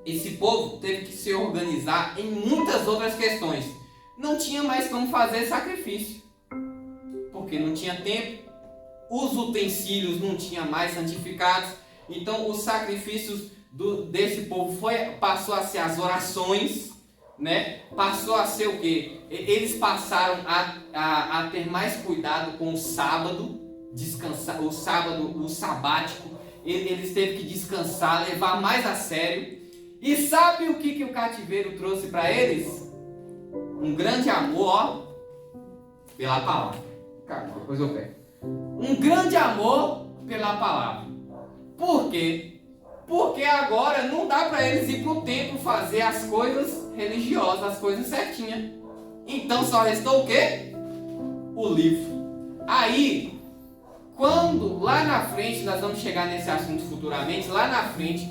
Esse povo teve que se organizar em muitas outras questões. Não tinha mais como fazer sacrifício, porque não tinha tempo, os utensílios não tinham mais santificados, então os sacrifícios desse povo passou a ser as orações, né? Passou a ser o quê? Eles passaram a ter mais cuidado com o sábado, descansar, o sábado, o sabático, eles teve que descansar, levar mais a sério. E sabe o que o cativeiro trouxe para eles? Um grande amor, pela palavra. Calma, depois eu pego. Um grande amor pela palavra. Por quê? Porque agora não dá para eles ir para o templo fazer as coisas religiosas, as coisas certinhas. Então só restou o quê? O livro. Aí, quando lá na frente, nós vamos chegar nesse assunto futuramente, lá na frente,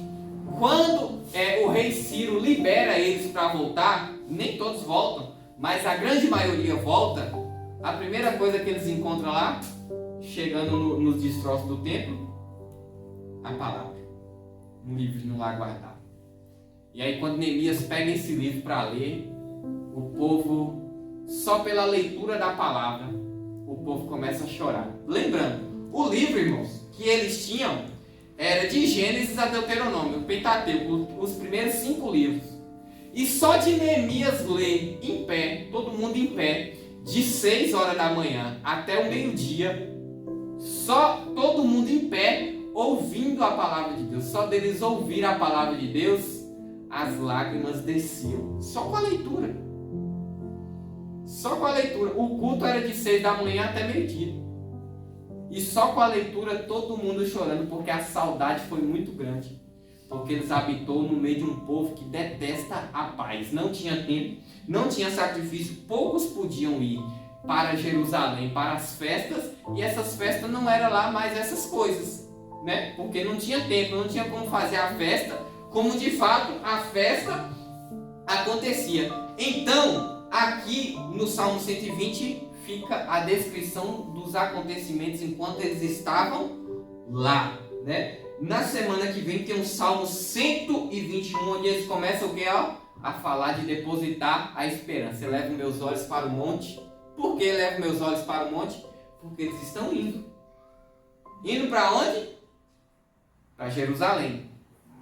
quando o rei Ciro libera eles para voltar, nem todos voltam, mas a grande maioria volta, a primeira coisa que eles encontram lá, chegando nos destroços do templo, a palavra. Um livro lá guardado. E aí quando Neemias pega esse livro para ler, o povo, só pela leitura da palavra, o povo começa a chorar. Lembrando, o livro, irmãos, que eles tinham era de Gênesis a Deuteronômio, o Pentateuco, os primeiros 5 livros. E só de Neemias ler em pé, todo mundo em pé, de 6 horas da manhã até o meio-dia, só todo mundo em pé, ouvindo a palavra de Deus, só deles ouvir a palavra de Deus, as lágrimas desciam, só com a leitura. Só com a leitura. O culto era de 6 da manhã até meio-dia. E só com a leitura todo mundo chorando, porque a saudade foi muito grande. Porque eles habitou no meio de um povo que detesta a paz. Não tinha tempo, não tinha sacrifício, poucos podiam ir para Jerusalém, para as festas, e essas festas não eram lá mais essas coisas, né? Porque não tinha tempo, não tinha como fazer a festa como de fato a festa acontecia. Então, aqui no Salmo 120 fica a descrição dos acontecimentos enquanto eles estavam lá, né? Na semana que vem tem um Salmo 121, onde eles começam o quê? A falar de depositar a esperança. Eu levo meus olhos para o monte. Por que eu levo meus olhos para o monte? Porque eles estão indo. Indo para onde? Para Jerusalém.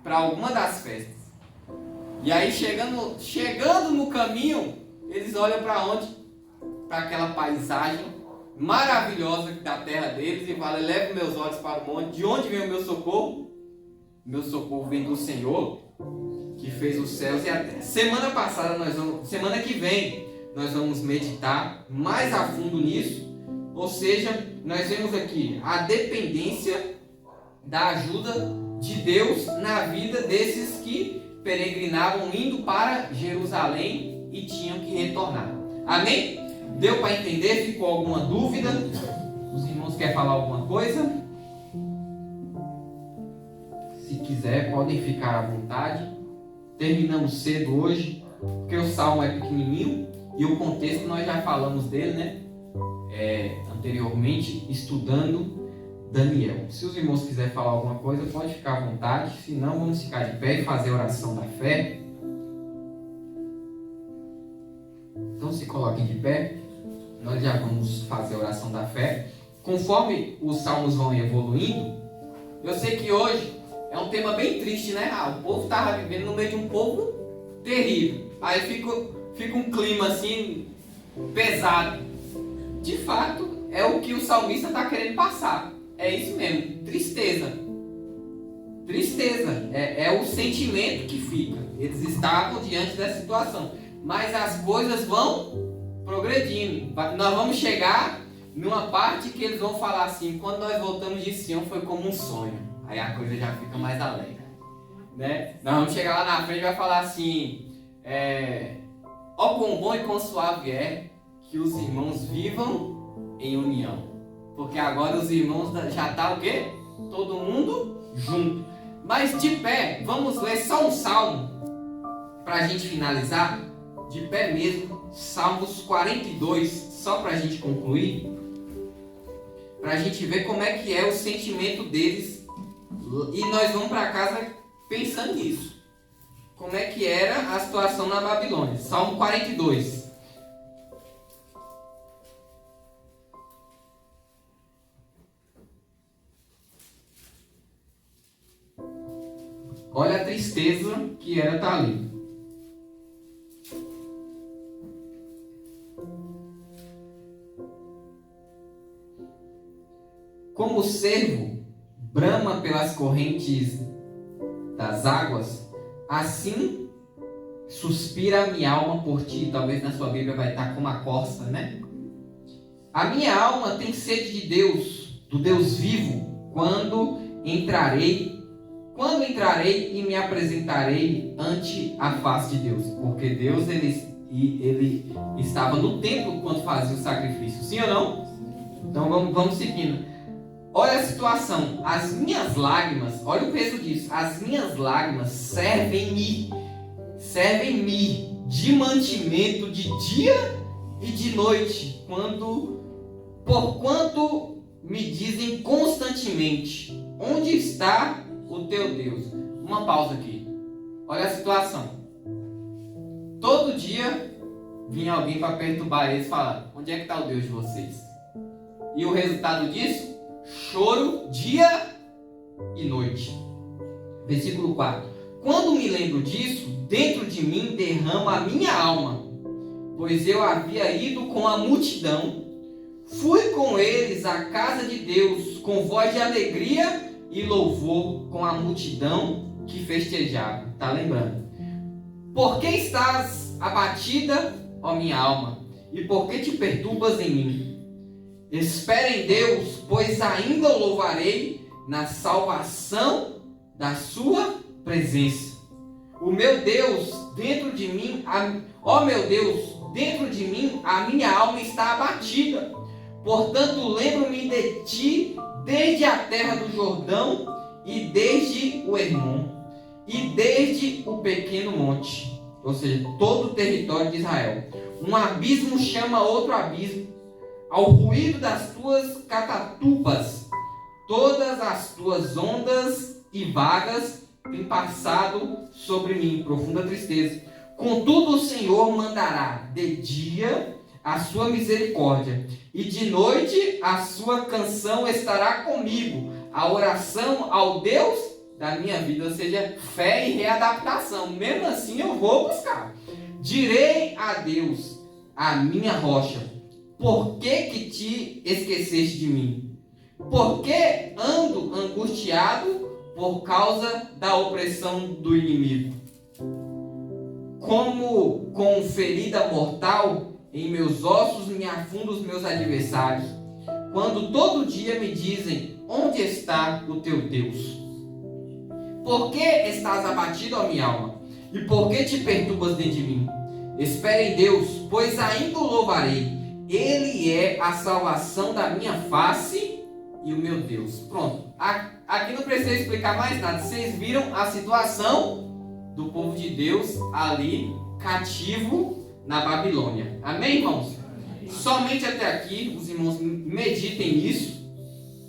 Para alguma das festas. E aí chegando no caminho, eles olham para onde? Para aquela paisagem maravilhosa da terra deles e falam: levo meus olhos para o monte. De onde vem o meu socorro? Meu socorro vem do Senhor, que fez os céus e a terra. Semana que vem nós vamos meditar mais a fundo nisso. Ou seja, nós vemos aqui a dependência da ajuda de Deus na vida desses que peregrinavam indo para Jerusalém e tinham que retornar. Amém? Deu para entender? Ficou alguma dúvida? Os irmãos querem falar alguma coisa? Se quiser, podem ficar à vontade. Terminamos cedo hoje, porque o salmo é pequenininho E o contexto nós já falamos dele, né? Anteriormente, estudando Daniel. Se os irmãos quiserem falar alguma coisa, pode ficar à vontade. Se não, vamos ficar de pé e fazer a oração da fé. Então se coloquem de pé. Nós já vamos fazer a oração da fé. Conforme os salmos vão evoluindo, eu sei que hoje é um tema bem triste, né? O povo estava vivendo no meio de um povo terrível. Aí fica um clima assim pesado. De fato, é o que o salmista está querendo passar. É isso mesmo, tristeza. Tristeza é o sentimento que fica. Eles estavam diante dessa situação, mas as coisas vão progredindo. Nós vamos chegar numa parte que eles vão falar assim: quando nós voltamos de Sião foi como um sonho. Aí a coisa já fica mais alegre, né? Nós vamos chegar lá na frente e vai falar assim: ó quão bom e quão suave é que os irmãos vivam em união. Porque agora os irmãos já estão o quê? Todo mundo junto. Mas de pé, vamos ler só um salmo para a gente finalizar. De pé mesmo, Salmos 42, só para a gente concluir. Para a gente ver como é que é o sentimento deles. E nós vamos para casa pensando nisso. Como é que era a situação na Babilônia. Salmo 42. Olha a tristeza que era estar ali. Como o cervo brama pelas correntes das águas, assim suspira a minha alma por ti. Talvez na sua Bíblia vai estar como a corça, né? A minha alma tem sede de Deus, do Deus vivo. Quando entrarei e me apresentarei ante a face de Deus? Porque Deus ele estava no templo quando fazia o sacrifício, sim ou não? Então vamos seguindo. Olha a situação, as minhas lágrimas, olha o peso disso, as minhas lágrimas servem-me de mantimento de dia e de noite, porquanto me dizem constantemente: onde está o teu Deus? Uma pausa aqui, olha a situação. Todo dia vinha alguém para perturbar eles, falando: onde é que está o Deus de vocês? E o resultado disso? Choro dia e noite. Versículo 4. Quando me lembro disso, dentro de mim derrama a minha alma, pois eu havia ido com a multidão, fui com eles à casa de Deus, com voz de alegria e louvor, com a multidão que festejava. Está lembrando? Por que estás abatida, ó minha alma? E por que te perturbas em mim? Espera em Deus, pois ainda o louvarei na salvação da sua presença. O meu Deus, dentro de mim, meu Deus, dentro de mim a minha alma está abatida. Portanto, lembro-me de ti desde a terra do Jordão e desde o Hermon e desde o pequeno monte, ou seja, todo o território de Israel. Um abismo chama outro abismo. Ao ruído das tuas catatubas, todas as tuas ondas e vagas têm passado sobre mim, profunda tristeza. Contudo o Senhor mandará de dia a sua misericórdia, e de noite a sua canção estará comigo, a oração ao Deus da minha vida, ou seja, fé e readaptação. Mesmo assim eu vou buscar. Direi a Deus, a minha rocha: por que te esqueceste de mim? Por que ando angustiado por causa da opressão do inimigo? Como com ferida mortal em meus ossos me afundam os meus adversários, quando todo dia me dizem: onde está o teu Deus? Por que estás abatido, ó minha alma? E por que te perturbas dentro de mim? Espera em Deus, pois ainda o louvarei. Ele é a salvação da minha face e o meu Deus. Pronto. Aqui não precisa explicar mais nada. Vocês viram a situação do povo de Deus ali, cativo na Babilônia. Amém, irmãos? Somente até aqui, os irmãos meditem nisso.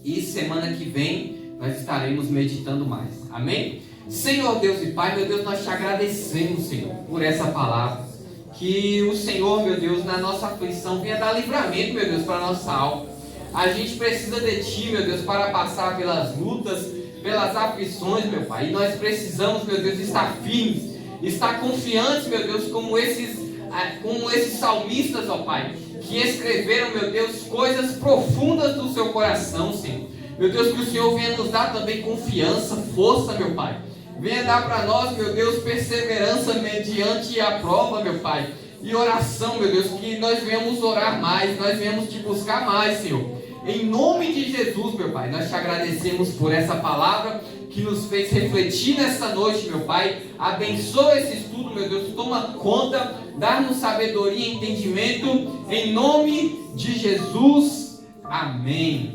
E semana que vem nós estaremos meditando mais. Amém? Senhor Deus e Pai, meu Deus, nós te agradecemos, Senhor, por essa palavra. Que o Senhor, meu Deus, na nossa aflição venha dar livramento, meu Deus, para a nossa alma. A gente precisa de Ti, meu Deus, para passar pelas lutas, pelas aflições, meu Pai. E nós precisamos, meu Deus, estar firmes, estar confiantes, meu Deus, como esses salmistas, ó Pai, que escreveram, meu Deus, coisas profundas do seu coração, Senhor. Meu Deus, que o Senhor venha nos dar também confiança, força, meu Pai. Venha dar para nós, meu Deus, perseverança mediante a prova, meu Pai. E oração, meu Deus, que nós venhamos orar mais, nós venhamos te buscar mais, Senhor. Em nome de Jesus, meu Pai, nós te agradecemos por essa palavra que nos fez refletir nessa noite, meu Pai. Abençoa esse estudo, meu Deus, toma conta, dá-nos sabedoria e entendimento. Em nome de Jesus, amém.